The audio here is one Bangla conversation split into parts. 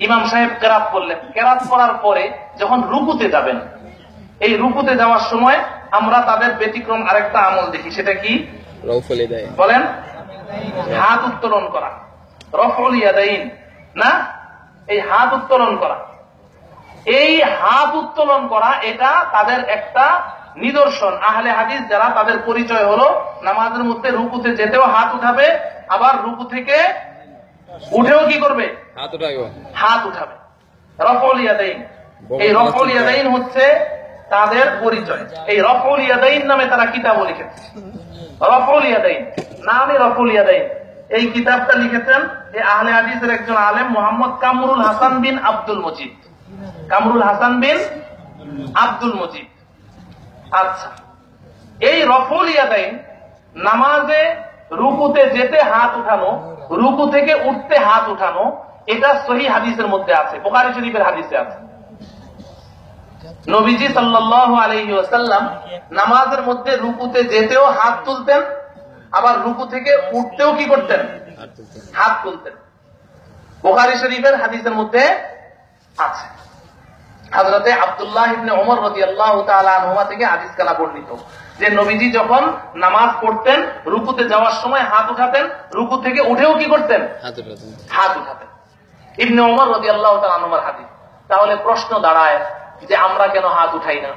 ইমাম সাহেব কেরাত করলেন, কেরাত করার পরে যখন রুকুতে যাবেন, এই রুকুতে যাওয়ার সময় আমরা তাদের ব্যতিক্রম আরেকটা আমল দেখি। সেটা কি বলেন? হাত উত্তোলন করা, রফউল ইয়াদাইন না, এই হাত উত্তোলন করা। এই হাত উত্তোলন করা এটা তাদের একটা নিদর্শন। আহলে হাদিস যারা, তাদের পরিচয় হলো নামাজের মধ্যে রুকুতে যেতেও হাত উঠাবে, আবার রুকু থেকে উঠেও কি করবে? হাত উঠাবে। রফউল ইয়াদাইন, এই রফউল ইয়াদাইন হচ্ছে তাদের পরিচয়। এই রফউল ইয়াদাইন নামে তারা কিতাবও লিখেছে। রফউল ইয়াদাইন নামে রফউল ইয়াদাইন, এই কিতাবটা লিখেছেন এই আহলে হাদিসের একজন আলেম মোহাম্মদ কামরুল হাসান বিন আব্দুল মজিদ। কামরুল হাসান বিন আব্দুল মজিদ। আচ্ছা, এই রফউল ইয়াদাইন নামাজে রুকুতে যেতে হাত উঠানো, রুকু থেকে উঠতে হাত উঠানো, এটা সহিহ হাদিসের মধ্যে আছে, বুখারী শরীফের হাদিসে আছে। নবীজি সাল্লাল্লাহু আলাইহি ওয়াসাল্লাম নামাজের মধ্যে রুকুতে যেতেও হাত তুলতেন, আবার রুকু থেকে উঠতেও কি করতেন? হাত তুলতেন। বুখারী শরীফের হাদিসের মধ্যে আছে। হযরতে আব্দুল্লাহ ইবনে ওমর রাদিয়াল্লাহু তাআলা আনহুমা থেকে হাদিস কানা বর্ণিত যে নবীজি যখন নামাজ পড়তেন রুকুতে যাওয়ার সময় হাত উঠাতেন, রুকু থেকে উঠেও কি করতেন? হাত উঠাতেন। ইবনে ওমর রাদিয়াল্লাহু তাআলা আনহুমার হাদিস। তাহলে প্রশ্ন দাঁড়ায় যে আমরা কেন হাত উঠাই না?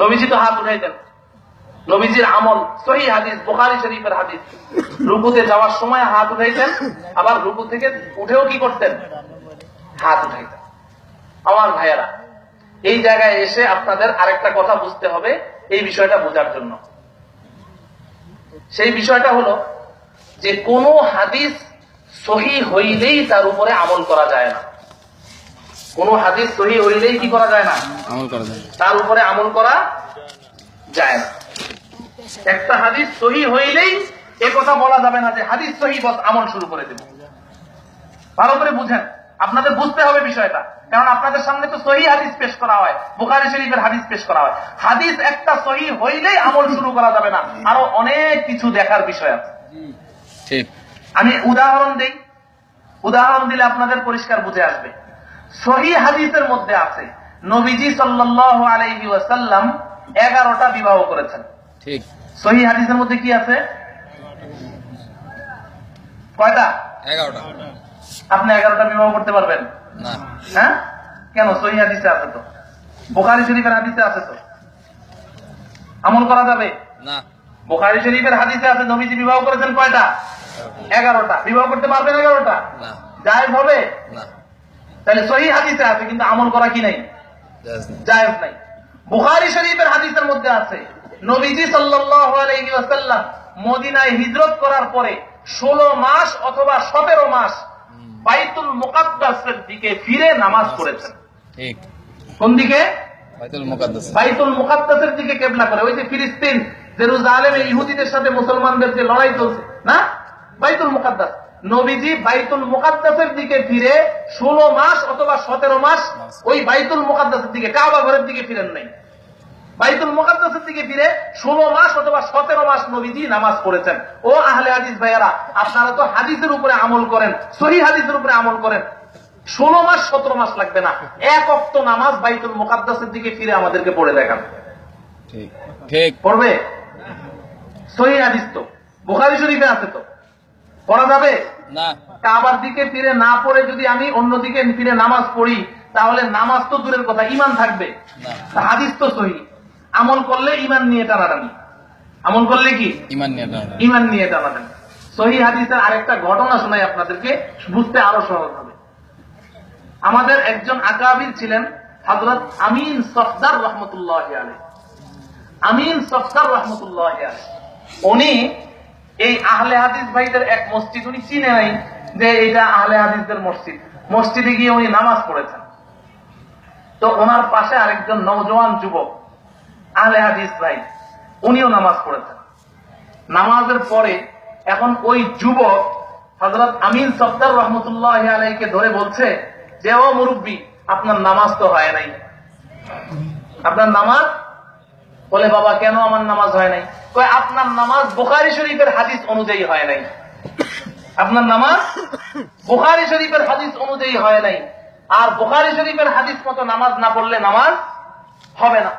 নবীজি তো হাত উঠাইতেন। নবীজির আমল, সহিহ হাদিস, বুখারী শরীফের হাদিস, রুকুতে যাওয়ার সময় হাত উঠাইতেন, আবার রুকু থেকে উঠেও কি করতেন? হাত উঠাইতেন। আমার ভাইয়েরা, এই জায়গায় এসে আপনাদের আরেকটা কথা বুঝতে হবে এই বিষয়টা বোঝার জন্য। সেই বিষয়টা হলো যে কোন হাদিস সহিহ হইলেই তার উপরে আমল করা যায় না। কোন হাদিস সহিহ হইলেই কি করা যায় না? আমল করা যায় না, তার উপরে আমল করা যায় না। একটা হাদিস সহিহ হইলেই এ কথা বলা যাবে না যে হাদিস সহিহ, বস আমল শুরু করে দেব। ভালো করে বুঝেন, আপনাদের বুঝতে হবে বিষয়টা। কারণ আপনাদের সামনে তো সহিহ হাদিস পেশ করা হয়, বুখারী শরীফের হাদিস পেশ করা হয়। হাদিস একটা সহিহ হইলেই আমল শুরু করা যাবে না, আরো অনেক কিছু দেখার বিষয় আছে। ঠিক, আমি উদাহরণ দেই, উদাহরণ দিলে আপনাদের পরিষ্কার বুঝে আসবে। সহিহ হাদিসের মধ্যে আছে নবীজি সাল্লাল্লাহু আলাইহি ওয়াসাল্লাম 11টা বিবাহ করেছেন। ঠিক, সহিহ হাদিসের মধ্যে কি আছে? কয়টা? 11টা। আপনি 11টা বিবাহ করতে পারবেন না? হ্যাঁ, কেন? সহিহ হাদিসে আছে তো, বুখারী শরীফের হাদিসে আছে তো, আমল করা যাবে না? বুখারী শরীফের হাদিসে আছে নবীজি বিবাহ করেছেন কয়টা? 11টা। বিবাহ করতে পারবেন 11টা? না। জায়েজ হবে না। তাহলে সহিহ হাদিসে আছে, কিন্তু আমল করা কি নাই? জায়েজ নাই। বুখারী শরীফের হাদিসের মধ্যে আছে নবীজি সাল্লাল্লাহু আলাইহি ওয়াসাল্লাম মদিনায় হিজরত করার পরে 16 মাস অথবা 17 মাস বাইতুল মুকাদ্দাসের দিকে ফিরে নামাজ পড়েছেন। ঠিক, কোন দিকে? বাইতুল মুকাদ্দাস। বাইতুল মুকাদ্দাসের দিকে কিবলা করে। ওই যে ফিলিস্তিন, জেরুজালেমে ইহুদিদের সাথে মুসলমানদের যে লড়াই চলছে না, বাইতুল মুকাদ্দাস। নবীজি বাইতুল মুকাদ্দাসের দিকে ফিরে 16 মাস অথবা 17 মাস ওই বাইতুল মুকাদ্দাসের দিকে, কাবা ঘরের দিকে ফিরেন নাই, বাইতুল মুকাদ্দাসের দিকে ফিরে 16 মাস অথবা 17 মাস নবীজি নামাজ পড়েছেন। ও আহলে হাদিস ভাইয়ারা, আপনারা তো হাদিসের উপরে আমল করেন, সহিহ হাদিসের উপরে আমল করেন। 16 মাস 17 মাস লাগবে না, এক ওয়াক্ত নামাজ বাইতুল মুকাদ্দাসের দিকে ফিরে আমাদেরকে পড়ে দেখান। ঠিক, ঠিক পড়বে? সহিহ হাদিস তো, বুখারী শরীফে আছে তো, পড়া যাবে না? কাবার দিকে ফিরে না পড়ে যদি আমি অন্যদিকে ফিরে নামাজ পড়ি, তাহলে নামাজ তো দূরের কথা, ঈমান থাকবে না। হাদিস তো সহিহ, আমল করলে ঈমান নিয়ে টানাটানি, আমল করলে কি ঈমান নিয়ে টানাটানি। সহিহ হাদিসের আরেকটা ঘটনা শোনাই আপনাদেরকে, বুঝতে আরো সহজ হবে। আমাদের একজন আকাবির ছিলেন হযরত আমিন সফদার রাহমাতুল্লাহি আলাইহি। আমিন সফদার রাহমাতুল্লাহি আলাইহি উনি এই আহলে হাদিস ভাইদের এক মসজিদ, উনি চিনে নাই যে এটা আহলে হাদিসদের মসজিদ, মসজিদে গিয়ে উনি নামাজ পড়েছেন। তো ওনার পাশে আরেকজন নওজোয়ান যুবক আহলে হাদিস ভাই, উনিও নামাজ পড়েছেন। নামাজের পরে এখন ওই যুবক হযরত আমিন সফদার রাহমাতুল্লাহি আলাইহিকে ধরে বলছে যে, ও মুরব্বী, আপনার নামাজ তো হয় নাই, আপনার নামাজ। বলে, বাবা কেন আমার নামাজ হয় নাই? কয়, আপনার নামাজ বুখারী শরীফের হাদিস অনুযায়ী হয় নাই। আপনার নামাজ বুখারী শরীফের হাদিস অনুযায়ী হয় নাই। আর বুখারী শরীফের হাদিস মতো নামাজ না পড়লে নামাজ হবে না।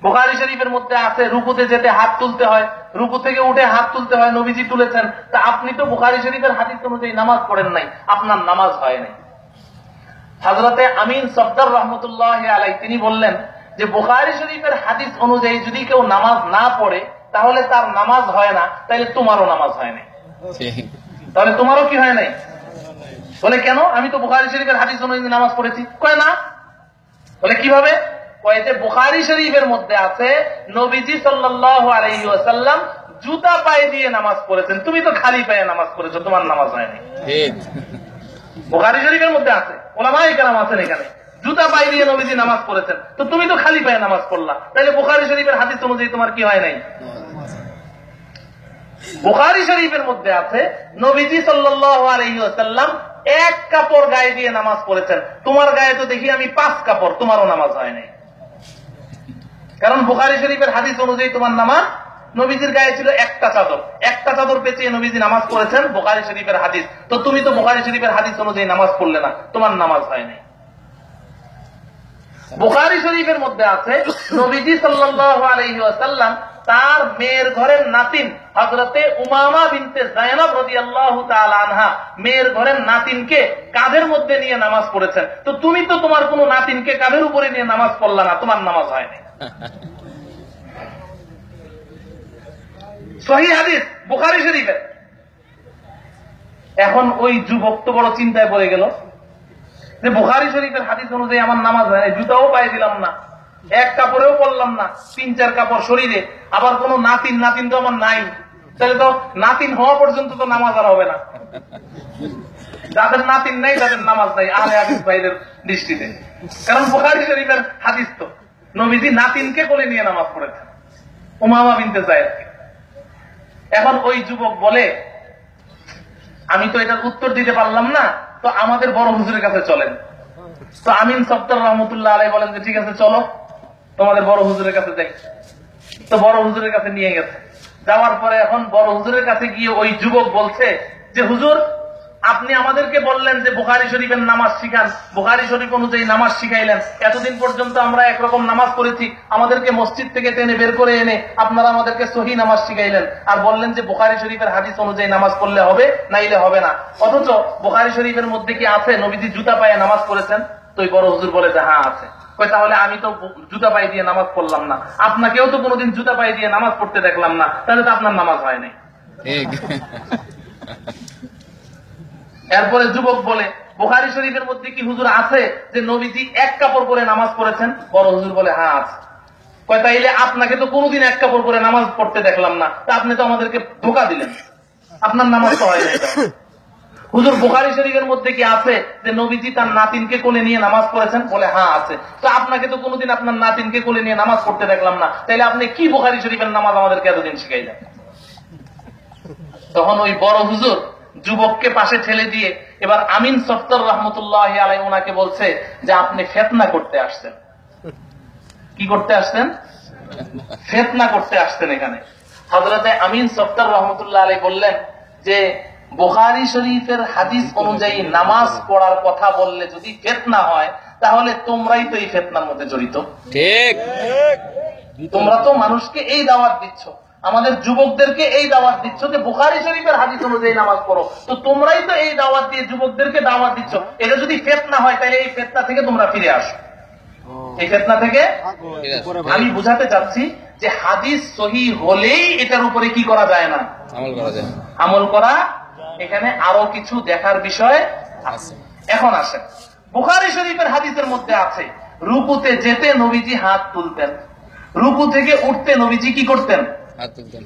বুখারী শরীফের মধ্যে আছে রুকুতে যেতে হাত তুলতে হয়, রুকু থেকে উঠে হাত তুলতে হয়, নবীজি তুলেছেন। তা আপনি তো বুখারী শরীফের হাদিস অনুযায়ী নামাজ পড়েন নাই, আপনার নামাজ হয় নাই। হযরতে আমিন সফদর রহমতুল্লাহ আলাইহি তিনি বললেন যে বুখারী শরীফের হাদিস অনুযায়ী যদি কেউ নামাজ না পড়ে তাহলে তার নামাজ হয় না, তাহলে তোমারও নামাজ হয় নাই। তাহলে তোমারও কি হয় নাই? বলে কেন? আমি তো বুখারী শরীফের হাদিস অনুযায়ী নামাজ পড়েছি। কয় না। বলে কিভাবে? কয় যে বুখারী শরীফের মধ্যে আছে নবীজি সাল্লাল্লাহু আলাইহি ওয়াসাল্লাম জুতা পায়ে দিয়ে নামাজ পড়েছেন, তুমি তো খালি পায়ে নামাজ পড়েছো, তোমার নামাজ হয় নাই। বুখারী শরীফের মধ্যে আছে, উলামায়ে কেরাম আছেন এখানে, জুতা পায়ে দিয়ে নবীজি নামাজ পড়েছেন, তো তুমি তো খালি পায়ে নামাজ পড়লা, তাহলে বুখারী শরীফের হাদিস অনুযায়ী তোমার কি হয় নাই? বুখারী শরীফের মধ্যে আছে নবীজি সাল্লাল্লাহু আলাইহি ওয়াসাল্লাম এক কাপড় গায়ে দিয়ে নামাজ পড়েছেন, তোমার গায়ে তো দেখি আমি 5 কাপড়, তোমারও নামাজ হয় নাই। কারণ বুখারী শরীফের হাদিস অনুযায়ী তোমার নামাজ, নবীজির গায়ে ছিল একটা চাদর, একটা চাদর পেঁচিয়ে নবীজি নামাজ পড়েছেন, বুখারী শরীফের হাদিস। তো তুমি তো বুখারী শরীফের হাদিস অনুযায়ী নামাজ পড়লে না, তোমার নামাজ হয় নাই। বুখারী শরীফের মধ্যে আছে নবীজি সাল্লাল্লাহু আলাইহি ওয়াসাল্লাম তার মেয়ের ঘরের নাতিন হযরতে উমামা বিনতে যায়েনব রাদিয়াল্লাহু তাআলা আনহা মেয়ের ঘরের নাতিনকে কাঁধের মধ্যে নিয়ে নামাজ পড়েছেন। তো তুমি তো তোমার কোনো নাতিনকে কাঁধের উপরে নিয়ে নামাজ পড়লা না, তোমার নামাজ হয় নাই। সহিহ হাদিস বুখারী শরীফের। এখন ওই যুবক তো বড় চিন্তায় পড়ে গেল যে বুখারী শরীফের হাদিস অনুযায়ী আমার নামাজ হয় নাই, জুতাও পায়ে দিলাম না, এক কাপড়েও পড়লাম না, 3-4 কাপড় শরীরে, আবার কোন নাতিন তো আমার নাই, তাহলে তো নাতিন হওয়া পর্যন্ত তো নামাজ আর হবে না। যাদের নাতিন নাই তাদের নামাজ নাই আহলে হাদিস ভাইদের দৃষ্টিতে। কারণ বুখারী শরীফের হাদিস তো নবীজি নাতিনকে কোলে নিয়ে নামাজ পড়েছেন, উমামা বিনতে যায়েদকে। এখন ওই যুবক বলে আমি তো এটার উত্তর দিতে পারলাম না, তো আমাদের বড় হুজুরের কাছে চলেন। তো আমিন সফদর রহমতুল্লাহ আলাইহি বলেন যে ঠিক আছে চলো তোমাদের বড় হুজুরের কাছে যাই। তো বড় হুজুরের কাছে নিয়ে গেছে। যাওয়ার পরে এখন বড় হুজুরের কাছে গিয়ে ওই যুবক বলছে যে হুজুর আপনি আমাদেরকে বললেন যে বুখারী শরীফের নামাজ শিখান, বুখারী শরীফ অনুযায়ী নামাজ শিখাইলেন, এতদিন পর্যন্ত আমরা একরকম নামাজ করেছি, আমাদেরকে মসজিদ থেকে টেনে বের করে এনে আপনারা আমাদেরকে সহিহ নামাজ শিখাইলেন, আর বললেন যে বুখারী শরীফের হাদিস অনুযায়ী নামাজ পড়লে হবে, নাইলে হবে না। অথচ বুখারী শরীফের মধ্যে কি আছে নবীজি জুতা পায়ে নামাজ পড়েছেন? তো ওই বড় হুজুর বলে যে হ্যাঁ আছে। কয় তাহলে আমি তো জুতা পায়ে দিয়ে নামাজ পড়লাম না, আপনাকেও তো কোনোদিন জুতা পায়ে দিয়ে নামাজ পড়তে দেখলাম না, তাহলে তো আপনার নামাজ হয় নাই। এরপরে যুবক বলে বুখারী শরীফের মধ্যে কি হুজুর আছে যে নবীজি এক কাপড় পরে নামাজ পড়েছেন? বড় হুজুর বলে হ্যাঁ আছে। কয় তাইলে আপনাকে তো কোনোদিন এক কাপড় পরে নামাজ পড়তে দেখলাম না, তা আপনি তো আমাদেরকে ধোঁকা দিলেন, আপনার নামাজ তো হয় নাই। হুজুর বুখারী শরীফের মধ্যে কি আছে যে নবীজি তার নাতিনকে কোলে নিয়ে নামাজ পড়েছেন? বলে হ্যাঁ আছে। তো আপনাকে তো কোনোদিন আপনার নাতিনকে কোলে নিয়ে নামাজ পড়তে দেখলাম না, তাইলে আপনি কি বুখারী শরীফের নামাজ আমাদেরকে এতদিন শিখাইলেন? তখন ওই বড় হুজুর যুবককে পাশে ঠেলে দিয়ে এবার আমিন সফদর রহমতুল্লাহ আলাইহি ওনাকে বলছে যে আপনি ফিতনা করতে আসছেন। কি করতে আসছেন? ফিতনা করতে আসছেন। এখানে হযরতে আমিন সফদর রহমতুল্লাহ আলাইহি বললেন যে বুখারী শরীফের হাদিস অনুযায়ী নামাজ পড়ার কথা বললে যদি ফিতনা হয় তাহলে তোমরাই তো এই ফিতনার মধ্যে জড়িত। ঠিক, তোমরা তো মানুষকে এই দাওয়াত দিচ্ছ, আমাদের যুবকদেরকে এই দাওয়াত দিচ্ছ যে বুখারী শরীফের হাদিস অনুযায়ী নামাজ পড়ো, তো তোমরাই তো এই দাওয়াত দিয়ে যুবকদেরকে দাওয়াত দিচ্ছ। এটা যদি ফিতনা হয় তাহলে এই ফিতনা থেকে তোমরা ফিরে আসো। এই ফিতনা থেকে আমি বুঝাতে চাচ্ছি যে হাদিস সহিহ হলেই এটার উপরে কি করা যায় না, আমল করা যায়। আমল করা এখানে আরো কিছু দেখার বিষয় আছে। এখন আসেন বুখারী শরীফের হাদিসের মধ্যে আছে রুকুতে যেতে নবীজি হাত তুলতেন, রুকু থেকে উঠতে নবীজি কি করতেন?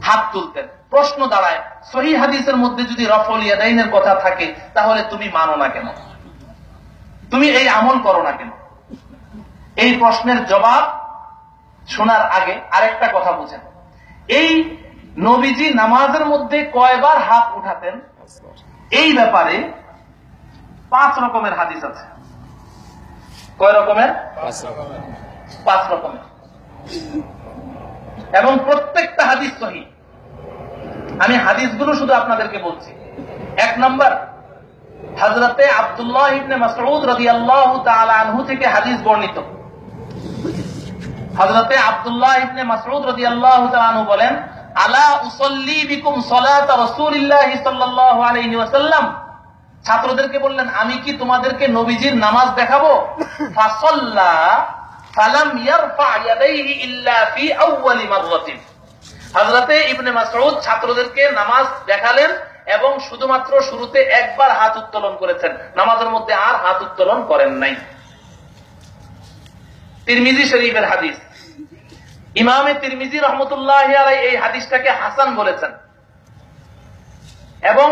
হাত তুলতেন। প্রশ্ন দাঁড়ায় সহিহ হাদিসের মধ্যে যদি রফউল ইয়াদাইনের কথা থাকে তাহলে তুমি মানো না কেন, তুমি এই আমল করো না কেন? এই প্রশ্নের জবাব শোনার আগে আরেকটা কথা বুঝেন, এই নবীজি নামাজের মধ্যে কয়বার হাত উঠাতেন এই ব্যাপারে 5 রকমের হাদিস আছে। কয় রকমের? 5 রকমের। এবং প্রত্যেকটা হাদিস সহিহ। আমি হাদিসগুলো শুধু আপনাদেরকে বলছি। 1 নম্বর, হযরতে আব্দুল্লাহ ইবনে মাসউদ রাদিয়াল্লাহু তাআলা আনহু থেকে হাদিস বর্ণিত। হযরতে আব্দুল্লাহ ইবনে মাসউদ রাদিয়াল্লাহু তাআলা আনহু বলেন, আলা উসাল্লি বিকুম সালাত রাসূলিল্লাহ সাল্লাল্লাহু আলাইহি ওয়াসাল্লাম, ছাত্রদেরকে বললেন আমি কি তোমাদেরকে নবীজির নামাজ দেখাবো? ফাসাল্লা ফালাম ইয়ারফা ইয়াদাইহি ইল্লা ফি আউয়ালি মাররাতিন। হযরতে ইবনে মাসউদ ছাত্রদেরকে নামাজ দেখালেন এবং শুধুমাত্র শুরুতে একবার হাত উত্তোলন করেছেন, নামাজের মধ্যে আর হাত উত্তোলন করেন নাই। তিরমিজি শরীফের হাদিস। ইমামে তিরমিজি রহমতুল্লাহি আলাইহি এই হাদিসটাকে হাসান বলেছেন এবং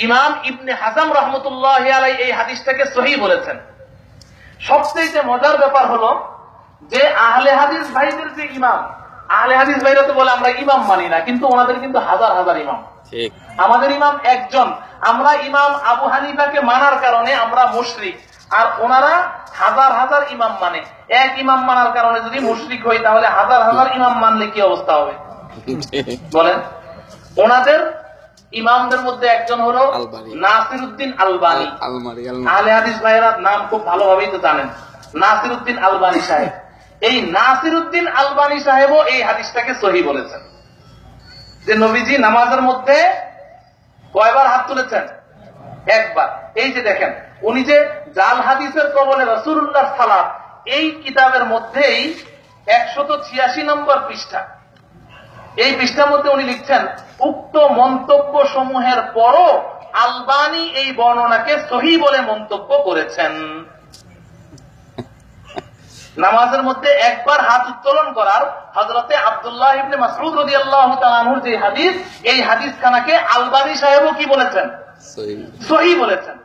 ইমাম ইবনে হাজাম রহমতুল্লাহি আলাইহি এই হাদিসটাকে সহিহ বলেছেন। সবচেয়ে মজার ব্যাপার হলো যে আহলে হাদিস ভাইদের যে ইমাম, আহলে হাদিস ভাইরা তো বলে আমরা ইমাম মানি না, কিন্তু ওনাদের কিন্তু হাজার হাজার ইমাম। আমাদের ইমাম একজন। আমরা ইমাম আবু হানিফাকে মানার কারণে আমরা মুশরিক, আর ওনারা হাজার হাজার ইমাম মানে। এক ইমাম মানার কারণে যদি মুশরিক হই তাহলে হাজার হাজার ইমাম মানলে কি অবস্থা হবে বলেন? ওনাদের ইমামদের মধ্যে একজন হলো নাসিরউদ্দিন আলবানী। আহলে হাদিস ভাইরা নাম খুব ভালোভাবেই তো জানেন, নাসিরউদ্দিন আলবানী সাহেব। এই নাসিরউদ্দিন আলবানী সাহেবও এই হাদিসটাকে সহিহ বলেছেন যে নবীজি নামাজের মধ্যে কয়বার হাত তুলেছেন? একবার। এই যে দেখেন, উনি যে জাল হাদিসের কবলে রাসূলুল্লাহ সালাত, এই কিতাবের মধ্যেই 186 নম্বর পৃষ্ঠা, এই পৃষ্ঠার মধ্যে উনি লিখছেন, উক্ত মন্তব্য সমূহের পরও আলবানী এই বর্ণনাকে সহিহ বলে মন্তব্য করেছেন। নামাজের মধ্যে একবার হাত উত্তোলন করার হযরতে আব্দুল্লাহ ইবনে মাসউদ রাদিয়াল্লাহু তাআলা আনহুর যে হাদিস, এই হাদিস খানাকে আলবানী সাহেবও কি বলেছেন? সহিহ বলেছেন।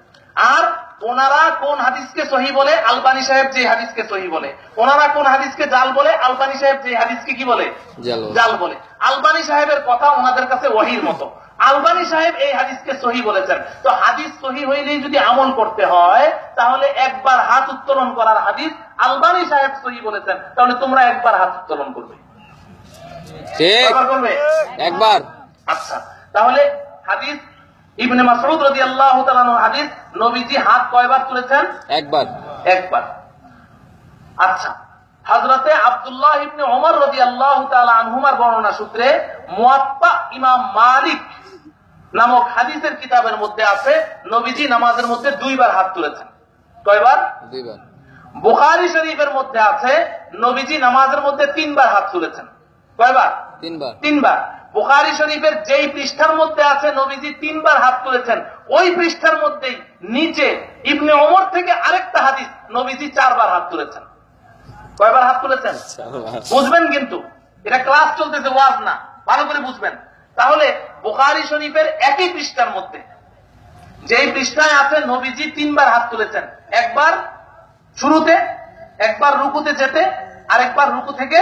আর ওনারা কোন হাদিসকে সহিহ বলে? আলবানী সাহেব যে হাদিসকে সহিহ বলে। ওনারা কোন হাদিসকে জাল বলে? আলবানী সাহেব যে হাদিসকে কি বলে? জাল বলে। আলবানী সাহেবের কথা ওনাদের কাছে ওহীর মতো। আলবানী সাহেব এই হাদিসকে সহিহ বলেছেন। তো হাদিস সহিহ হইলেই যদি আমল করতে হয়, তাহলে একবার হাত উত্তোলন করার হাদিস আলবানী সাহেব সহিহ বলেছেন, তাহলে তোমরা একবার হাত উত্তোলন করবে। ঠিক করবে? একবার। আচ্ছা, তাহলে হাদিস ইবনে মাসউদ রাদিয়াল্লাহু তাআলা আনহু হাদিস, নবীজি হাত কয়বার তুলেছেন? একবার। একবার। আচ্ছা, হযরতে আব্দুল্লাহ ইবনে ওমর রাদিয়াল্লাহু তাআলা আনহুমার বর্ণনা সূত্রে মুয়াত্তা ইমাম মালিক নামক হাদিসের কিতাবের মধ্যে আছে নবীজি নামাজের মধ্যে 2 বার হাত তুলেছেন। কয়বার? 2 বার। বুখারী শরীফের মধ্যে আছে নবীজি নামাজের মধ্যে 3 বার হাত তুলেছেন। কয়বার? 3 বার। 3 বার। বুখারী শরীফের যেই পৃষ্ঠার মধ্যে আছে নবীজি 3 বার হাত তুলেছেন, ওই পৃষ্ঠার মধ্যেই নিচে ইবনে ওমর থেকে আরেকটা হাদিস, নবীজি 4 বার হাত তুলেছেন। কয়বার হাত তুলেছেন? বুঝবেন, কিন্তু এটা ক্লাস চলতেছে, ওয়াজ না, ভালো করে বুঝবেন। তাহলে বুখারী শরীফের একই পৃষ্ঠার মধ্যে যেই পৃষ্ঠায় আছে নবীজি 3 বার হাত তুলেছেন, একবার শুরুতে, একবার রুকুতে যেতে, আরেকবার রুকু থেকে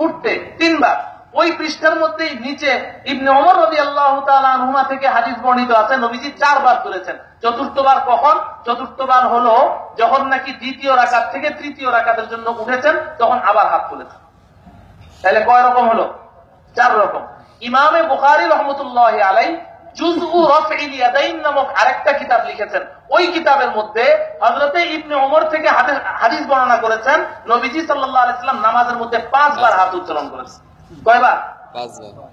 উঠতে, 3 বার। ওই পৃষ্ঠার মধ্যেই নিচে ইবনে ওমর রাদিয়াল্লাহু তাআলা আনহুমা থেকে হাদিস বর্ণিত আছে নবীজি 4 বার তুলেছেন। চতুর্থবার কখন? চতুর্থবার হলো যখন নাকি দ্বিতীয় রাকাত থেকে তৃতীয় রাকাতের জন্য উঠেছেন, তখন আবার হাত তুলেছেন। তাহলে কয় রকম হলো? 4 রকম। ইমামে বুখারী রাহমাতুল্লাহি আলাইহি জুজউ রাফইল ইয়াদাইন নামক আরেকটা কিতাব লিখেছেন। ওই কিতাবের মধ্যে হযরতে ইবনে ওমর থেকে হাদিস বর্ণনা করেছেন নবীজি সাল্লাল্লাহু আলাইহি ওয়াসাল্লাম নামাজের মধ্যে 5 বার হাত উত্তোলন করেছেন। কয়বার? 5 বার।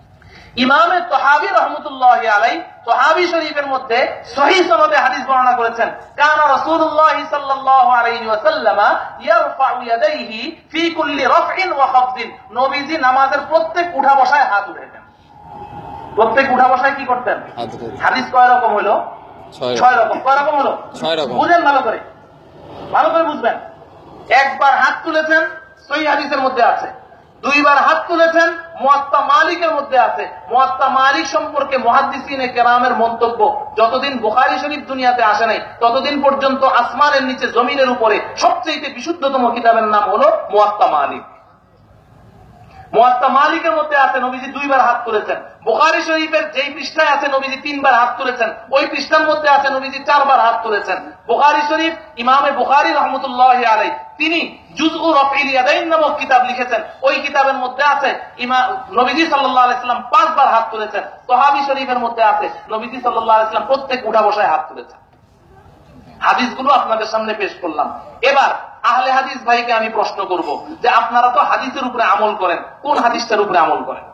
ইমামে তাহাবী রাহমাতুল্লাহি আলাইহি তাহাবী শরীফের মধ্যে সহিহ সনদে হাদিস বর্ণনা করেছেন, কানা রাসূলুল্লাহ সাল্লাল্লাহু আলাইহি ওয়াসাল্লাম ইয়ারফাউ ইয়াদাইহি ফি কুল্লি রাফইন ওয়া খাফদিন, নবীজি নামাজের প্রত্যেক উঠা বসায় হাত উঠাতেন। প্রত্যেক উঠা বসায় কি করতেন? হাদিস কয় রকম হলো? 6 রকম। কয় রকম হলো? 6 রকম। বুঝেন ভালো করে, ভালো করে বুঝবেন। একবার হাত তুলেছেন, সহিহ হাদিসের মধ্যে আছে। 2 বার হাত তুলেছেন, মুয়াত্তা মালিকের মধ্যে আছে। মুয়াত্তা মালিক সম্পর্কে মুহাদ্দিসিনে কেরামের মন্তব্য, যতদিন বুখারী শরীফ দুনিয়াতে আসে নাই ততদিন পর্যন্ত আসমানের নিচে জমিনের উপরে সবচেয়ে বিশুদ্ধতম কিতাবের নাম হলো মুয়াত্তা মালিক। মুয়াত্তা মালিকের মধ্যে আছে নবীজি 2 বার হাত তুলেছেন। বুখারী শরীফের যেই পৃষ্ঠায় আছে নবীজি 3 বার হাত তুলেছেন, ওই পৃষ্ঠার মধ্যে আছে নবীজি 4 বার হাত তুলেছেন। বুখারী শরীফ ইমামে বুখারী রাহমাতুল্লাহি আলাইহি তিনি জুজউ রাফইল ইয়াদাইন নামক কিতাব লিখেছেন। ওই কিতাবের মধ্যে আছে নবীজি সাল্লাল্লাহু আলাইহি ওয়াসাল্লাম 5 বার হাত তুলেছেন। সহাবী শরীফের মধ্যে আছে নবীজি সাল্লাল্লাহু আলাইহি ওয়াসাল্লাম প্রত্যেক উঠা বসায় হাত তুলেছেন। হাদিসগুলো আপনাদের সামনে পেশ করলাম। এবার আহলে হাদিস ভাইকে আমি প্রশ্ন করব যে আপনারা তো হাদিসের উপরে আমল করেন, কোন হাদিসটার উপরে আমল করেন?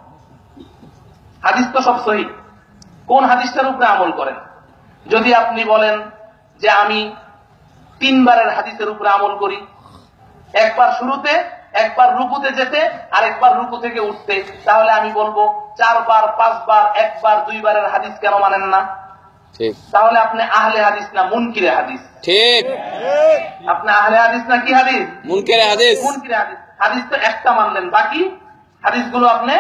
হাদিস তো সব সহিহ, কোন হাদিসটার উপরে আমল করেন? যদি আপনি বলেন যে আমি 3 বারের হাদিসের উপরে আমল করি, একবার শুরুতে, একবার রুকুতে যেতে, আর একবার রুকু থেকে উঠতে, তাহলে আমি বলবো 4 বার, 5 বার, 1 বার, 2 বারের হাদিস কেন মানেন না? ঠিক। তাহলে আপনি আহলে হাদিস না মুনকিরে হাদিস? ঠিক। আপনি আহলে হাদিস না কি হাদিস? মুনকিরে হাদিস। মুনকিরে হাদিস। হাদিস তো একটা মানলেন, বাকি হাদিসগুলো আপনি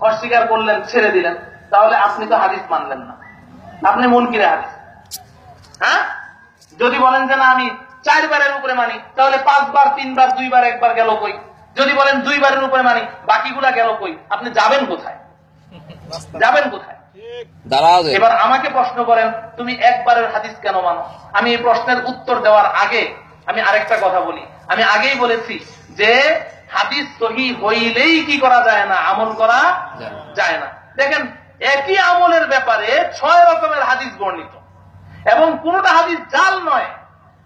অস্বীকার করলেন, ছেড়ে দিলেন, তাহলে আপনি তো হাদিস মানলেন না, আপনি মুনকিরে হাদিস। হ্যাঁ, যদি বলেন যে না আমি 4 বারের উপরে মানি, তাহলে 5 বার, 3 বার, 2 বার, 1 বার গেল কই? যদি বলেন 2 বারের উপরে মানি, বাকিগুলা গেল কই? আপনি যাবেন কোথায়? যাবেন কোথায়? এবার আমাকে প্রশ্ন করেন তুমি 1 বারের হাদিস কেন মানো? আমি এই প্রশ্নের উত্তর দেওয়ার আগে আমি আরেকটা কথা বলি। আমি আগেই বলেছি যে হাদিস সহিহ হইলেই কি করা যায় না? আমল করা যায় না। দেখেন, একই আমলের ব্যাপারে 6 রকমের হাদিস বর্ণিত এবং কোনটা হাদিস জাল নয়।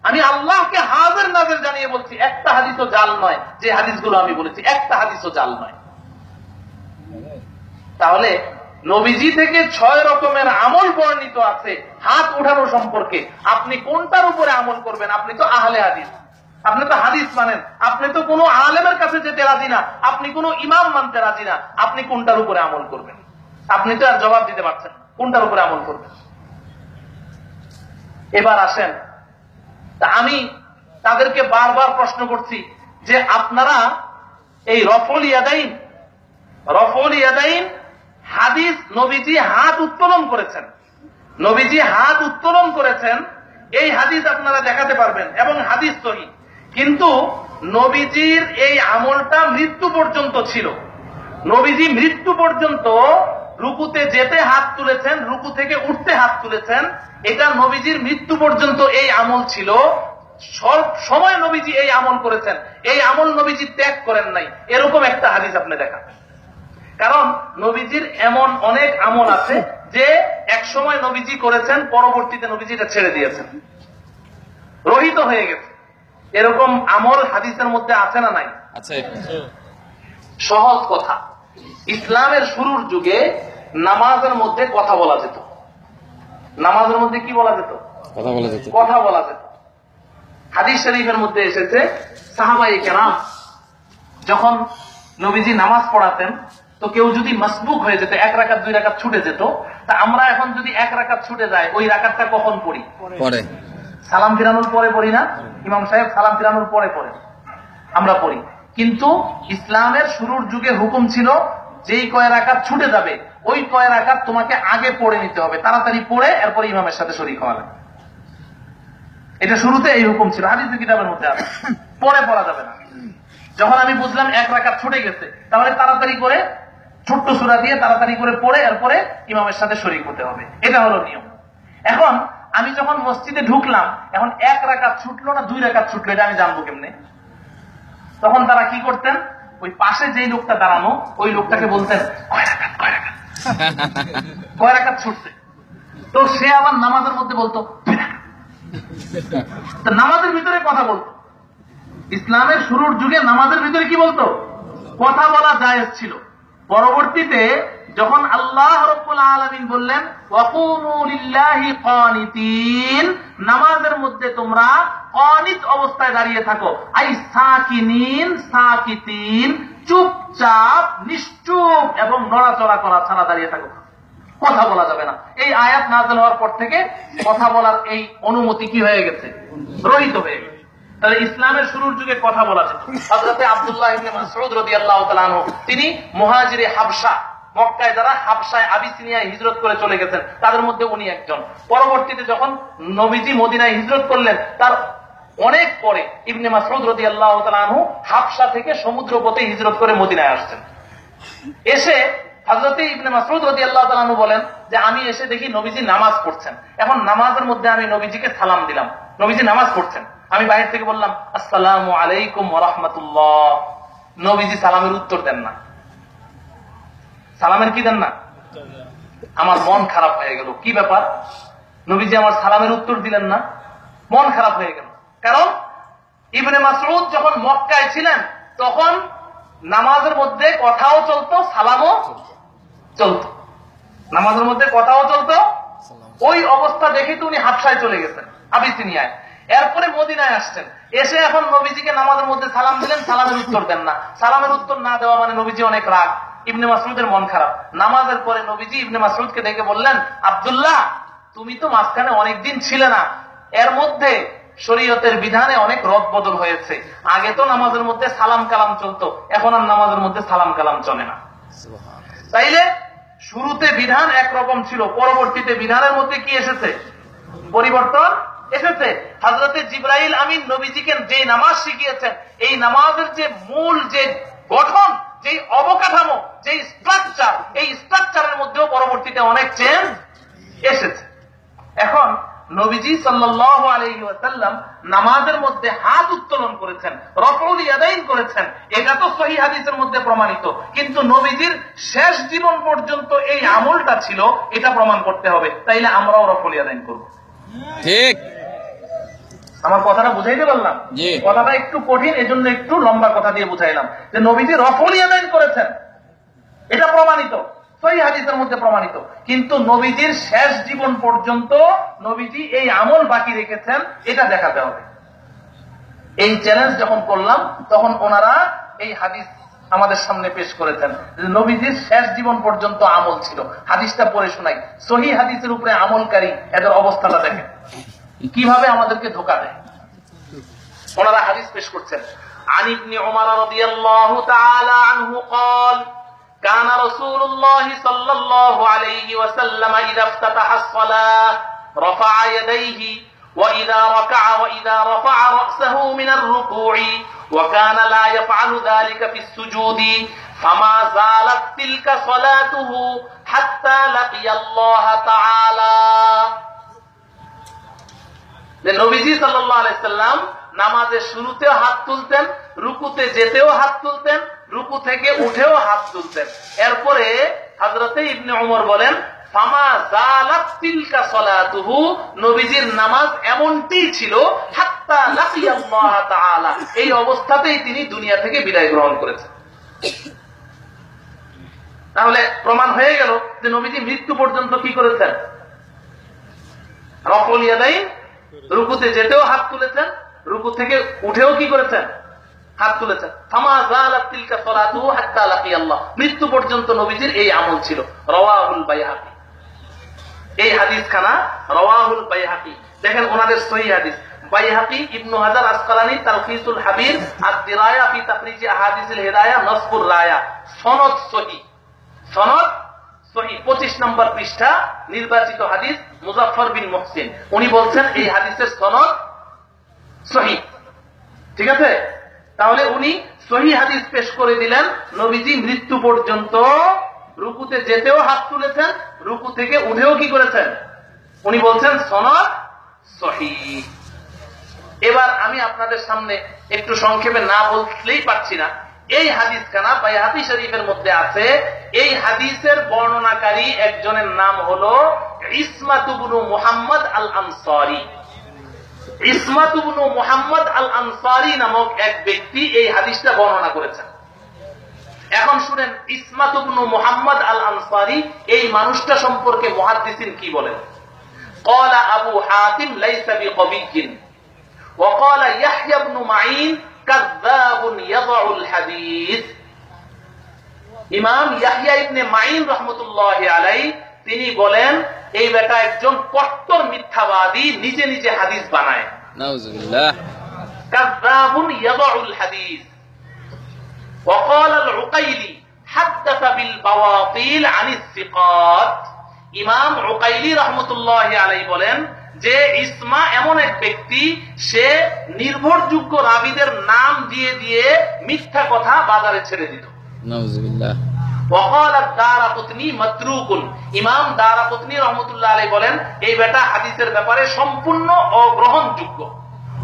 আমি আল্লাহকে হাজির নাজির জানিয়ে বলছি, একটা হাদিসও জাল নয়। যে হাদিসগুলো আমি বলেছি, একটা হাদিসও জাল নয়। তাহলে নবীজি থেকে 6 রকমের আমল বর্ণিত আছে হাত উঠানো সম্পর্কে। আপনি কোনটার উপরে আমল করবেন? আপনি তো আহলে হাদিস, আপনি তো হাদিস মানেন, আপনি তো কোনো আলেমের কাছে যেতে রাজি না, আপনি কোনো ইমাম মানতে রাজি না। আপনি কোনটার উপরে আমল করবেন? আপনি তো আর জবাব দিতে পারছেন কোনটার উপরে আমল করবেন। এবার আসেন, তা আমি তাদেরকে বারবার প্রশ্ন করছি যে আপনারা এই রফউল ইয়াদাইন হাদিস, নবীজি হাত উত্তোলন করেছেন, নবীজি হাত উত্তোলন করেছেন, এই হাদিস আপনারা দেখাতে পারবেন এবং হাদিস সহিহ। কিন্তু নবীজির এই আমলটা মৃত্যু পর্যন্ত ছিল। নবীজি মৃত্যু পর্যন্ত রুকুতে যেতে হাত তুলেছেন, রুকু থেকে উঠতে হাত তুলেছেন। এটা নবীজির মৃত্যু পর্যন্ত এই আমল ছিল। সব সময় নবীজি এই আমল করেছেন, এই আমল নবীজি ত্যাগ করেন নাই। এরকম একটা হাদিস আপনি দেখান। কারণ নবীজির এমন অনেক আমল আছে যে এক সময় নবীজি করেছেন, পরবর্তীতে নবীজি এটা ছেড়ে দিয়েছেন, রহিত হয়ে গেছে। এরকম আমল হাদিসের মধ্যে আছে না নাই? আছে। সহজ কথা, ইসলামের শুরুর যুগে নামাজের মধ্যে কথা বলা যেত। নামাজের মধ্যে কি বলা যেত? কথা বলা যেত। হাদিস শরীফের মধ্যে এসেছে সাহাবায়ে কেরাম যখন নবীজি নামাজ পড়াতেন, তো কেউ যদি মাসবুক হয়ে যেত, 1 রাকাত 2 রাকাত ছুটে যেত, তা আমরা এখন যদি 1 রাকাত ছুটে যায়, ওই রাকাতটা কখন পড়ি? পরে। সালাম ফিরানোর পরে পড়ি না? ইমাম সাহেব সালাম ফিরানোর পরে পড়ে আমরা পড়ি। কিন্তু ইসলামের শুরুর যুগে হুকুম ছিল যেই কয় রাকাত ছুটে যাবে, ওই কয় রাকাত তোমাকে আগে পড়ে নিতে হবে, তাড়াতাড়ি পড়ে এরপরে ইমামের সাথে শরীক হওয়া লাগবে। এটা শুরুতে এই হুকুম ছিল, হাদিসের কিতাবের মধ্যে আছে, পরে পড়া যাবে না। যখন আমি বুঝলাম 1 রাকাত ছুটে গেছে, তাহলে তাড়াতাড়ি করে ছোট্ট সূরা দিয়ে তাড়াতাড়ি করে পড়ে এরপরে ইমামের সাথে শরীক হতে হবে। এটা হলো নিয়ম। এখন আমি যখন মসজিদে ঢুকলাম, এখন 1 রাকাত ছুটলো না 2 রাকাত ছুটলো, এটা আমি জানবো কেমনে? তখন তারা কি করতেন, ওই পাশে যেই লোকটা দাঁড়ানো, ওই লোকটাকে বলতেন কয় রাকাত কয় রাকাত ছুটছে। তো সে আবার নামাজের মধ্যে বলতো 2 রাকাত। নামাজের ভিতরে কথা বলতো। ইসলামের শুরুর যুগে নামাজের ভিতরে কি বলতো? কথা বলা জায়েজ ছিল। পরবর্তীতে যখন আল্লাহ রাব্বুল আলামিন বললেন ওয়াকুমু লিল্লাহি কানিতিন, নামাজের মধ্যে তোমরা কানিত অবস্থায় দাঁড়িয়ে থাকো, আই সাকিনিন সাকিতিন, চুপচাপ নিশ্চুপ এবং নড়াচড়া করা ছাড়া দাঁড়িয়ে থাকো, কথা বলা যাবে না। এই আয়াত নাযিল হওয়ার পর থেকে কথা বলার এই অনুমতি কি হয়ে গেছে? রহিত হয়ে গেছে। তাহলে ইসলামের শুরুর যুগে কথা বলা যেত। হযরত আব্দুল্লাহ ইবনে মাসউদ রাদিয়াল্লাহু তাআলা আনহু, তিনি মুহাজিরে হাবশা, মক্কায় যারা হাবশায় আবিসিনিয়ায় হিজরত করে চলে গেছেন, তাদের মধ্যে উনি একজন। পরবর্তীতে যখন নবীজি মদিনায় হিজরত করলেন, তার অনেক পরে ইবনে মাসউদ রাদিয়াল্লাহু তাআলা আনহু হাবশা থেকে সমুদ্র পথে হিজরত করে মদিনায় আসছেন। এসে হযরত ইবনে মাসউদ রাদিয়াল্লাহু তাআলা আনহু বলেন যে আমি এসে দেখি নবীজি নামাজ পড়ছেন। এখন নামাজের মধ্যে আমি নবীজিকে সালাম দিলাম, নবীজি নামাজ পড়ছেন, আমি বাইরে থেকে বললাম আসসালামু আলাইকুম ওয়া রাহমাতুল্লাহ, নবীজি সালামের উত্তর দেন না। সালামের কি দেন না? আমার মন খারাপ হয়ে গেল, কি ব্যাপার, নবীজি আমার সালামের উত্তর দিলেন না, মন খারাপ হয়ে গেল। কারণ ইবনে মাসউদ যখন মক্কায় ছিলেন তখন নামাজের মধ্যে কথাও চলতো, সালামও চলতো, নামাজের মধ্যে কথাও চলতো। ওই অবস্থা দেখে তো উনি হাবশায় চলে গেছেন, আবিসিনিয়ায়। এরপরে মদিনায় আসছেন, এসে এখন নবীজিকে নামাজের মধ্যে সালাম দিলেন, সালামের উত্তর দেন না। সালামের উত্তর না দেওয়া মানে নবীজি অনেক রাগ, ইবনে মাসউদের মন খারাপ। নামাজের পরে নবীজি ইবনে মাসউদকে ডেকে বললেন, আব্দুল্লাহ, তুমি তো মাঝখানে অনেকদিন ছিলে না, এর মধ্যে শরীয়তের বিধানে অনেক রদ বদল হয়েছে। আগে তো নামাজের মধ্যে সালাম কালাম চলতো, এখন আর নামাজের মধ্যে সালাম কালাম চলে না। তাইলে শুরুতে বিধান একরকম ছিল, পরবর্তীতে বিধানের মধ্যে কি এসেছে? পরিবর্তন এসেছে। হযরতে জিবরাইল আমিন নবীজিকে যে নামাজ শিখিয়েছেন, এই নামাজের যে মূল যে গঠন, যে অবকাঠামো, যে স্ট্রাকচার, এই স্ট্রাকচারের মধ্যেও পরবর্তীতে অনেক চেঞ্জ এসেছে। এখন নবীজি সাল্লাল্লাহু আলাইহি ওয়াসাল্লাম নামাজের মধ্যে হাত উত্তোলন করেছেন, রফউল ইয়াদাইন করেছেন, এটা তো সহিহ হাদিসের মধ্যে প্রমাণিত। কিন্তু নবীজির শেষ জীবন পর্যন্ত এই আমলটা ছিল, এটা প্রমাণ করতে হবে। তাইলে আমরাও রফউল ইয়াদাইন করব। ঠিক, আমার কথাটা বুঝাইতে পারলাম? কথাটা একটু কঠিন, এজন্য একটু লম্বা কথা দিয়ে বুঝাইলাম যে নবীজি রফউল ইয়াদাইন করেছেন, এটা প্রমাণিত, সহিহ হাদিসের মধ্যে প্রমাণিত। কিন্তু নবীজির শেষ জীবন পর্যন্ত নবীজি এই আমল বাকি রেখেছেন, এটা দেখাতে হবে। এই চ্যালেঞ্জ যখন করলাম তখন ওনারা এই হাদিস আমাদের সামনে পেশ করেছেন, নবীজির শেষ জীবন পর্যন্ত আমল ছিল। হাদিসটা পড়ে শোনাই, সহিহ হাদিসের উপরে আমলকারী এদের অবস্থাটা দেখেন কিভাবে আমাদেরকে ধোঁকা দেয়। ওনারা হাদিস পেশ করছেন, আন ইবনে উমর রাদিয়াল্লাহু তাআলা আনহু قال كان رسول الله صلى الله عليه وسلم إذا افتتح الصلاة رفع يديه وإذا ركع وإذا رفع رأسه من الركوع وكان لا يفعل ذلك في السجود فما زالت تلك صلاته حتى لقي الله تعالى. নবীজি সাল্লাল্লাহু আলাইহি সাল্লাম নামাজের শুরুতেও হাত তুলতেন, রুকুতে যেতেও হাত তুলতেন, রুকু থেকে উঠেও হাত তুলতেন। এরপরে হযরতে ইবনে উমর বলেন, ফামা যালাত তিলকা সালাতুহু, নবীজির নামাজ এমনটি ছিল হাত্তা লাকিয়াল্লাহ তাআলা, এই অবস্থাতেই তিনি দুনিয়া থেকে বিদায় গ্রহণ করেছেন। তাহলে প্রমাণ হয়ে গেল যে নবীজি মৃত্যু পর্যন্ত কি করেছেন? রফউল ইয়াদাইন, রুকুতে যেতেও হাত তুলেছেন, রুকু থেকে উঠেও কি করেছেন? হাত তুলেছেন। ফামা যালাত তিলকা সালাতুহু হাত্তা লাকিয়াল্লাহ, মৃত্যু পর্যন্ত নবীজির এই আমল ছিল। রাওয়াহুল বাইহাকি, এই হাদিস খানা রাওয়াহুল বাইহাকি। দেখেন ওনাদের সহিহ হাদিস, বাইহাকি, ইবনু হাজার আসকালানী তালখিসুল হাবির, আদ-দিরায়া ফি তাখরিজ আহাদিসিল হিদায়াহ, নসবুর রায়া, সনদ সহিহ, সনদ সহিহ, 25 নম্বর পৃষ্ঠা, নির্বাচিত হাদিস, মুজাফফর বিন মুহসিন, উনি বলছেন এই হাদিসের সনদ সহিহ। ঠিক আছে, তাহলে উনি সহিহ হাদিস পেশ করে দিলেন, নবীজি মৃত্যু পর্যন্ত রুকুতে যেতেও হাত তুলেছেন, রুকু থেকে উঠেও কি করেছেন? উনি বলছেন সনদ সহিহ। এবার আমি আপনাদের সামনে একটু সংক্ষেপে না বললেই পারছি না, এই হাদিস খানা বাইহাকি শরীফের মধ্যে আছে। এই হাদিসের বর্ণনাকারী একজনের নাম হলো ইসমাত ইবনু মুহাম্মদ আল আনসারী। ইসমাত ইবনু মুহাম্মদ আল আনসারী নামক এক ব্যক্তি এই হাদিসটা বর্ণনা করেছেন। এখন শুনেন ইসমাত ইবনু মুহাম্মদ আল আনসারী এই মানুষটা সম্পর্কে মুহাদ্দিসিন কি বলেন। قال ابو حاتم ليس بقوي وقال يحيى بن معين كذاب يضع الحديث। ইমাম ইয়াহইয়া ইবনে মাইন রাহমাতুল্লাহি আলাইহি তিনি বলেন এই বেটা একজন কট্টর মিথ্যাবাদী, নিজে নিজে হাদিস বানায়। নাউজুবিল্লাহ, কাযাবুন ইয়াদউল হাদিস। وقال العقيلي حدث بالبواطيل عن الثقات। ইমাম উকাইলি রাহমাতুল্লাহি আলাইহি বলেন যে ইসমা এমন এক ব্যক্তি, সে নির্ভরযোগ্য রাবীদের নাম দিয়ে দিয়ে মিথ্যা কথা বাজারে ছেড়ে দিত। নাউজুবিল্লাহ। وقال الدارقطني متروك। ইমাম দারাকুতনি রাহমাতুল্লাহ আলাইহি বলেন এই বেটা হাদিসের ব্যাপারে সম্পূর্ণ অগ্রহণযোগ্য।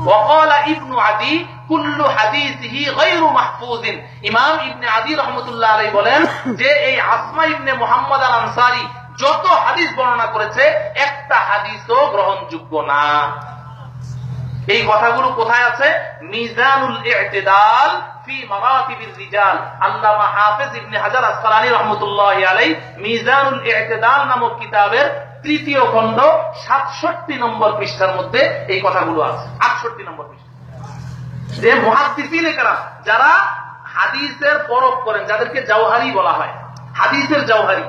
ওয়াকালা ইবনু আদি কুল্লু হাদিসিহি গায়রু মাহফুজিন। ইমাম ইবনে আদি রাহমাতুল্লাহ আলাইহি বলেন যে এই আসমা ইবনে মুহাম্মদ আল আনসারী যত হাদিস বর্ণনা করেছে একটা হাদিসও গ্রহণযোগ্য না। এই কথাগুলো কোথায় আছে? মিজানুল ইতিদাল ফি মারাতিবির রিজাল। আল্লামা হাফেজ ইবনে হাজার আসকালানী রাহমাতুল্লাহি আলাইহি মিজানুল ইতিদাল নামক কিতাবের তৃতীয় খণ্ড ৬৭ নম্বর পৃষ্ঠার মধ্যে এই কথাগুলো আছে। ৬৮ নম্বর পৃষ্ঠা। যে মুহাদ্দিসিনে কেরাম যারা হাদিসের পরখ করেন, যাদেরকে জাওহারি বলা হয়, হাদিসের জাওহারি,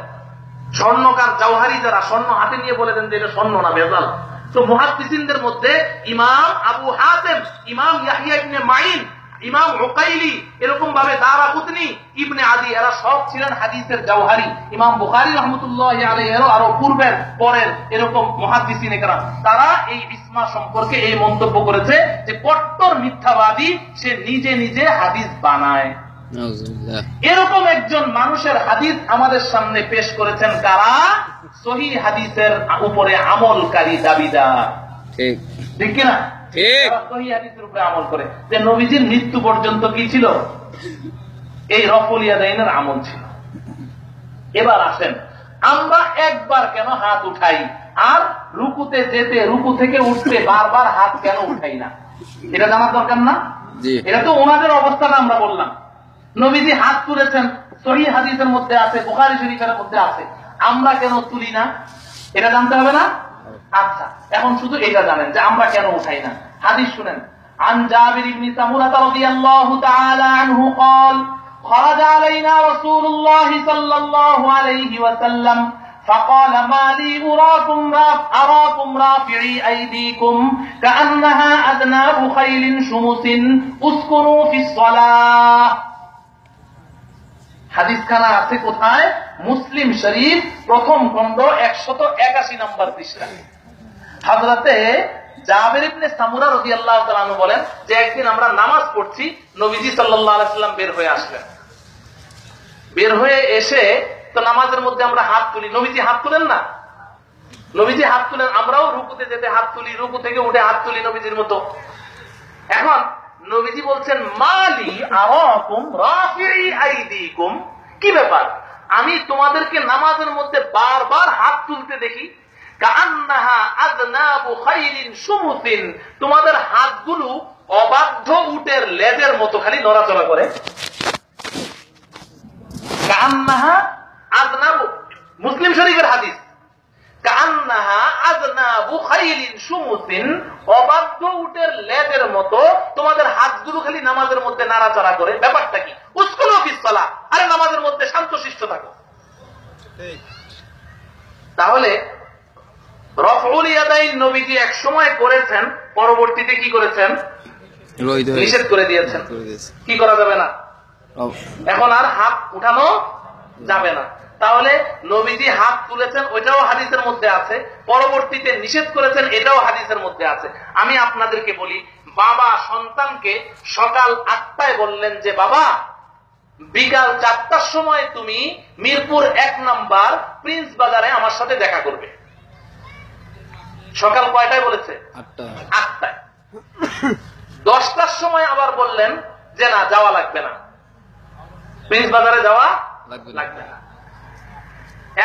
স্বর্ণকার জাওহারি, যারা স্বর্ণ হাতে নিয়ে বলে দেন যে এটা স্বর্ণ না ভেজাল। তো মুহাদ্দিসিনদের মধ্যে ইমাম আবু হাতেম, ইমাম ইয়াহইয়া ইবনে মাইন, ইমাম উকাইলি, এরকম ভাবে দারাকুতনি, ইবনে আদি, এরা সব ছিলেন হাদিসের জাওহারি। ইমাম বুখারী রাহমাতুল্লাহি আলাইহি আরো পূর্বের পরের এরকম মুহাদ্দিসিনে কেরাম তারা এই ইসমা সম্পর্কে এই মন্তব্য করেছে যে কট্টর মিথ্যাবাদী, সে নিজে নিজে হাদিস বানায়। এরকম একজন মানুষের হাদিস আমাদের সামনে পেশ করেছেন কারা? সহিহ হাদিসের উপরে আমলকারী দাবিদার। ঠিক কিনা? সহিহ হাদিসের উপরে আমল করে। যে নবীজির মৃত্যু পর্যন্ত কি ছিল? এই রফুল ইয়াদাইনের আমল ছিল। এবার আসেন, আমরা একবার কেন হাত উঠাই আর রুকুতে যেতে, রুকু থেকে উঠতে বারবার হাত কেন উঠাই না? এটা জানার দরকার না? এটা তো ওনাদের অবস্থাটা আমরা বললাম। নবীজি হাত তুলেছেন, সহিহ হাদিসের মধ্যে আছে, বুখারী শরীফের মধ্যে আছে, আমরা কেন তুলি না? এটা জানতে হবে না? আচ্ছা, এখন শুধু এটা জানেন যে আমরা কেন উঠাই না। হাদিস শুনেন। আন জাবির ইবনে সামুরা রাদিয়াল্লাহু তাআলা আনহু قال خرج علينا رسول الله صلى الله عليه وسلم فقال ما لي أراكم رافعي أيديكم كأنها أذناب خيل شمس اسكنوا في الصلاة। হাদিস খানা আছে কোথায়? মুসলিম শরীফ প্রথম খণ্ড 181 নম্বর পৃষ্ঠা। হযরতে জাবির ইবনে সামুরা রাদিয়াল্লাহু তাআলা আনহু বলেন যে একদিন আমরা নামাজ পড়ছি, নবীজি সাল্লাল্লাহু আলাইহি ওয়াসাল্লাম বের হয়ে আসলেন। বের হয়ে এসে তো নামাজের মধ্যে আমরা হাত তুলি, নবীজি হাত তুলেন না? নবীজি হাত তুলেন, আমরাও রুকুতে যেতে হাত তুলি, রুকু থেকে উঠে হাত তুলি নবীজির মতো। এখন নবীজি বলছেন মালি আরাকুম রাফিই আইদিকুম, কি ব্যাপার? আমি তোমাদেরকে নামাজের মধ্যে বারবার হাত তুলতে দেখি। কাআন্নাহা আযনাবু খাইলিন শুমুসিন, তোমাদের হাতগুলো অবাধ্য উটের লেজের মতো খালি নড়াচড়া করে। কাআন্নাহা আযনাবু, মুসলিম শরীফের হাদিস, কাআন্নাহা আযনাবু খাইলিন শুমুসিন, অবাধ্য উটের লেজের মতো তোমাদের হাতগুলো খালি নামাজের মধ্যে নাড়াচাড়া করে। ব্যাপারটা কি? উসকুনু ফিস সালাহ, আরে নামাজের মধ্যে শান্তশিষ্ট থাকো। তাহলে রফউল ইয়াদাইন নবীজি এক সময় করেছেন, পরবর্তীতে কি করেছেন? নিষেধ করে দিয়েছেন। কি করা যাবে না? এখন আর হাত উঠানো যাবে না। তাহলে নবীজি হাত তুলেছেন, ওইটাও হাদিসের মধ্যে আছে, পরবর্তীতে নিষেধ করেছেন, এটাও হাদিসের মধ্যে আছে। আমি আপনাদেরকে বলি, বাবা সন্তানকে সকাল 8টায় বললেন যে বাবা বিকাল 4টার সময় তুমি মিরপুর 1 নাম্বার প্রিন্স বাজারে আমার সাথে দেখা করবে। সকাল কয়টায় বলেছে? 8টায়। 10টার সময় আবার বললেন যে না, যাওয়া লাগবে না, প্রিন্স বাজারে যাওয়া লাগবে না।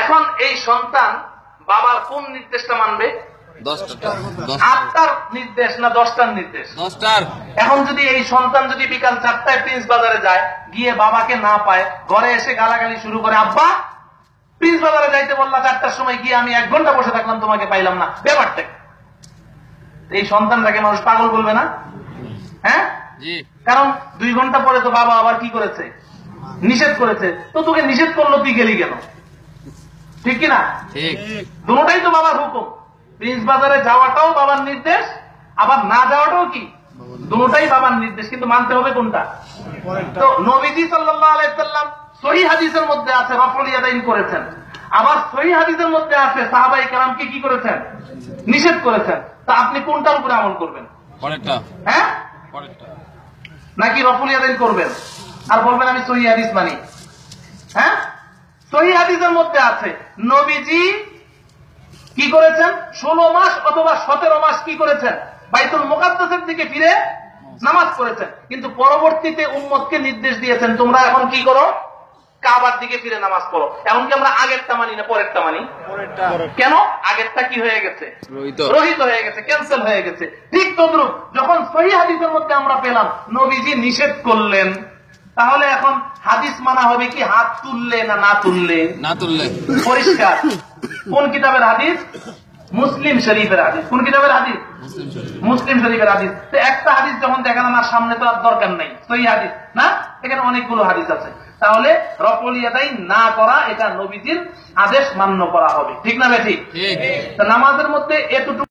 এখন এই সন্তান বাবার কোন নির্দেশটা মানবে? 8টার নির্দেশ না 10টার নির্দেশ? 10টার। এখন যদি এই সন্তান যদি বিকাল 4টায় প্রিন্স বাজারে যায়, গিয়ে বাবাকে না পায়, ঘরে এসে গালাগালি শুরু করে, আব্বা প্রিন্স বাজারে যাইতে বললা 4টার সময়, গিয়ে আমি 1 ঘন্টা বসে থাকলাম, তোমাকে পাইলাম না, ব্যাপারটা এই সন্তানটাকে মানুষ পাগল বলবে না? হ্যাঁ, কারণ 2 ঘন্টা পরে তো বাবা আবার কি করেছে? নিষেধ করেছে। তো তোকে নিষেধ করলো, তুই গেলি কেন? ঠিক কিনা? দুটোটাই তো বাবার হুকুম। প্রিন্স বাজারে যাওয়াটাও বাবার নির্দেশ, আবার না যাওয়াটাও কি? দুটোটাই বাবার নির্দেশ, কিন্তু মানতে হবে কোনটা? তো নবীজি সাল্লাল্লাহু আলাইহি ওয়াসাল্লাম সহিহ হাদিসের মধ্যে আছে রফউল ইয়াদাইন করেছেন, আবার সহিহ হাদিসের মধ্যে আছে সাহাবায়ে কেরামকে কি করেছেন? নিষেধ করেছেন। তা আপনি কোনটার উপরে আমল করবেন? পরেরটা। হ্যাঁ, পরেরটা। নাকি রফউল ইয়াদাইন করবেন আর বলবেন আমি সহিহ হাদিস মানি? হ্যাঁ, সহিহ হাদিসের মধ্যে আছে নবীজি কি করেছেন? 16 মাস অথবা 17 মাস কি করেছেন? বাইতুল মুকাদ্দাসের দিকে ফিরে নামাজ পড়েছেন, কিন্তু পরবর্তীতে উম্মতকে নির্দেশ দিয়েছেন তোমরা এখন কি করো, কাবার দিকে ফিরে নামাজ পড়ো। এমনকি আমরা আগেরটা মানি না পরেরটা মানি? কেন? আগেরটা কি হয়ে গেছে? রহিত হয়ে গেছে, ক্যান্সেল হয়ে গেছে। ঠিক তদ্রুপ যখন সহিহ হাদিসের মধ্যে আমরা পেলাম নবীজি নিষেধ করলেন, তাহলে এখন হাদিস মানা হবে কি হাত তুললে না না তুললে? না তুললে। পরিষ্কার। কোন কিতাবের হাদিস? মুসলিম শরীফের হাদিস। কোন কিতাবের হাদিস? মুসলিম শরীফের হাদিস। তো একটা হাদিস যখন দেখালাম আর সামনে তো আর দরকার নেই, সহিহ হাদিস না, এখানে অনেকগুলো হাদিস আছে। তাহলে রফউল ইয়াদাইন না করা এটা নবীজির আদেশ মান্য করা হবে, ঠিক না বেঠিক? নামাজের মধ্যে এতটুকু